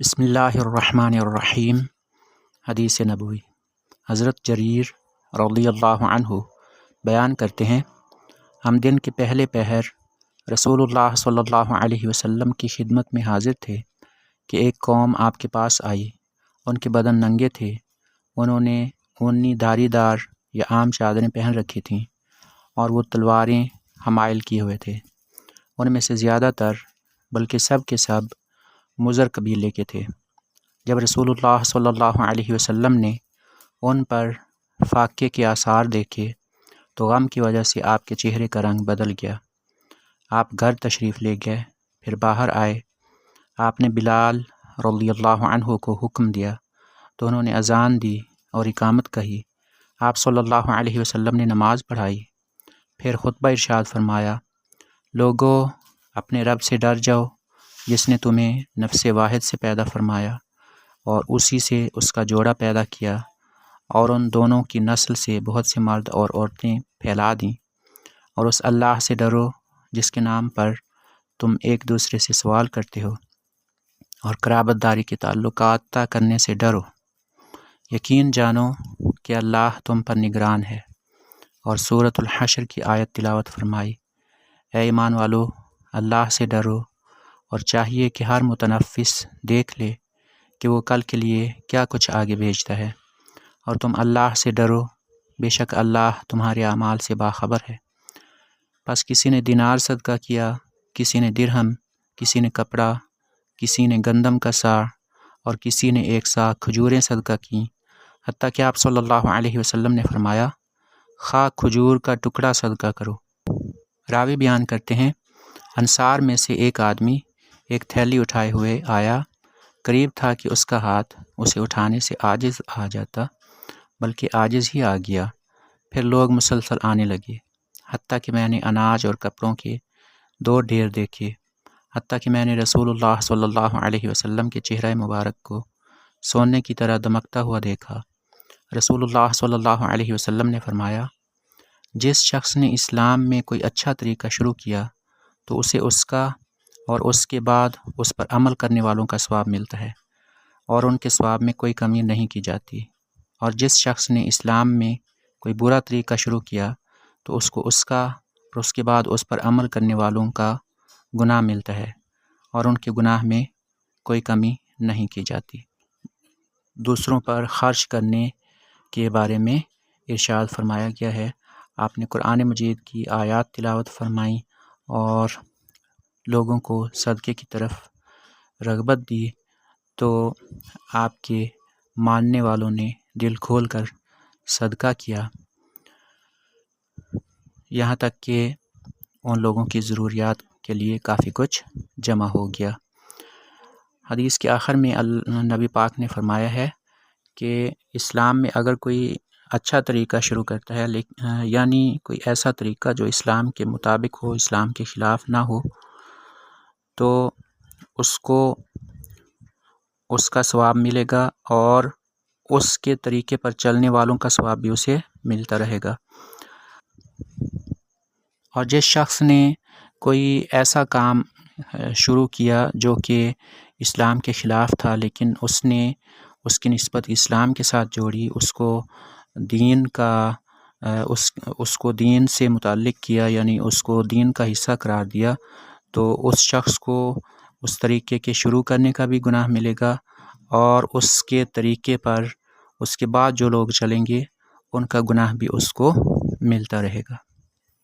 بسم اللہ الرحمن الرحیم۔ حدیث نبوی حضرت جریر رضی اللہ عنہ بیان کرتے ہیں، ہم دن کے پہلے پہر رسول اللہ صلی اللہ علیہ وسلم کی خدمت میں حاضر تھے کہ ایک قوم آپ کے پاس آئی۔ ان کے بدن ننگے تھے، انہوں نے اونی دھاری دار یا عام چادریں پہن رکھی تھیں اور وہ تلواریں حمائل کیے ہوئے تھے۔ ان میں سے زیادہ تر بلکہ سب کے سب مضر قبیلے کے تھے۔ جب رسول اللہ صلی اللہ علیہ وسلم نے ان پر فاقے کے آثار دیکھے تو غم کی وجہ سے آپ کے چہرے کا رنگ بدل گیا۔ آپ گھر تشریف لے گئے، پھر باہر آئے۔ آپ نے بلال رضی اللہ عنہ کو حکم دیا تو انہوں نے اذان دی اور اقامت کہی۔ آپ صلی اللہ علیہ وسلم نے نماز پڑھائی، پھر خطبہ ارشاد فرمایا، لوگو اپنے رب سے ڈر جاؤ جس نے تمہیں نفس واحد سے پیدا فرمایا اور اسی سے اس کا جوڑا پیدا کیا، اور ان دونوں کی نسل سے بہت سے مرد اور عورتیں پھیلا دیں، اور اس اللہ سے ڈرو جس کے نام پر تم ایک دوسرے سے سوال کرتے ہو، اور قرابت داری کے تعلقات طے کرنے سے ڈرو۔ یقین جانو کہ اللہ تم پر نگران ہے۔ اور سورۃ الحشر کی آیت تلاوت فرمائی، اے ایمان والو اللہ سے ڈرو، اور چاہیے کہ ہر متنفس دیکھ لے کہ وہ کل کے لیے کیا کچھ آگے بھیجتا ہے، اور تم اللہ سے ڈرو، بے شک اللہ تمہارے اعمال سے باخبر ہے۔ پس کسی نے دینار صدقہ کیا، کسی نے درہم، کسی نے کپڑا، کسی نے گندم کا ساڑ، اور کسی نے 1 سا کھجوریں صدقہ کیں، حتیٰ کہ آپ صلی اللہ علیہ وسلم نے فرمایا، خواہ کھجور کا ٹکڑا صدقہ کرو۔ راوی بیان کرتے ہیں، انصار میں سے ایک آدمی ایک تھیلی اٹھائے ہوئے آیا، قریب تھا کہ اس کا ہاتھ اسے اٹھانے سے عاجز آ جاتا، بلکہ عاجز ہی آ گیا۔ پھر لوگ مسلسل آنے لگے، حتیٰ کہ میں نے اناج اور کپڑوں کے 2 ڈھیر دیکھے، حتیٰ کہ میں نے رسول اللہ صلی اللہ علیہ وسلم کے چہرہ مبارک کو سونے کی طرح دمکتا ہوا دیکھا۔ رسول اللہ صلی اللہ علیہ وسلم نے فرمایا، جس شخص نے اسلام میں کوئی اچھا طریقہ شروع کیا تو اسے اس کا اور اس کے بعد اس پر عمل کرنے والوں کا ثواب ملتا ہے، اور ان کے ثواب میں کوئی کمی نہیں کی جاتی۔ اور جس شخص نے اسلام میں کوئی برا طریقہ شروع کیا تو اس کو اس کا اور اس کے بعد اس پر عمل کرنے والوں کا گناہ ملتا ہے، اور ان کے گناہ میں کوئی کمی نہیں کی جاتی۔ دوسروں پر خرچ کرنے کے بارے میں ارشاد فرمایا گیا ہے، آپ نے قرآن مجید کی آیات تلاوت فرمائیں اور لوگوں کو صدقے کی طرف رغبت دی، تو آپ کے ماننے والوں نے دل کھول کر صدقہ کیا، یہاں تک کہ ان لوگوں کی ضروریات کے لیے کافی کچھ جمع ہو گیا۔ حدیث کے آخر میں نبی پاک نے فرمایا ہے کہ اسلام میں اگر کوئی اچھا طریقہ شروع کرتا ہے، یعنی کوئی ایسا طریقہ جو اسلام کے مطابق ہو، اسلام کے خلاف نہ ہو، تو اس کو اس کا ثواب ملے گا، اور اس کے طریقے پر چلنے والوں کا ثواب بھی اسے ملتا رہے گا۔ اور جس شخص نے کوئی ایسا کام شروع کیا جو کہ اسلام کے خلاف تھا، لیکن اس نے اس کی نسبت اسلام کے ساتھ جوڑی، اس کو دین کا اس کو دین سے متعلق کیا، یعنی اس کو دین کا حصہ قرار دیا، تو اس شخص کو اس طریقے کے شروع کرنے کا بھی گناہ ملے گا، اور اس کے طریقے پر اس کے بعد جو لوگ چلیں گے ان کا گناہ بھی اس کو ملتا رہے گا۔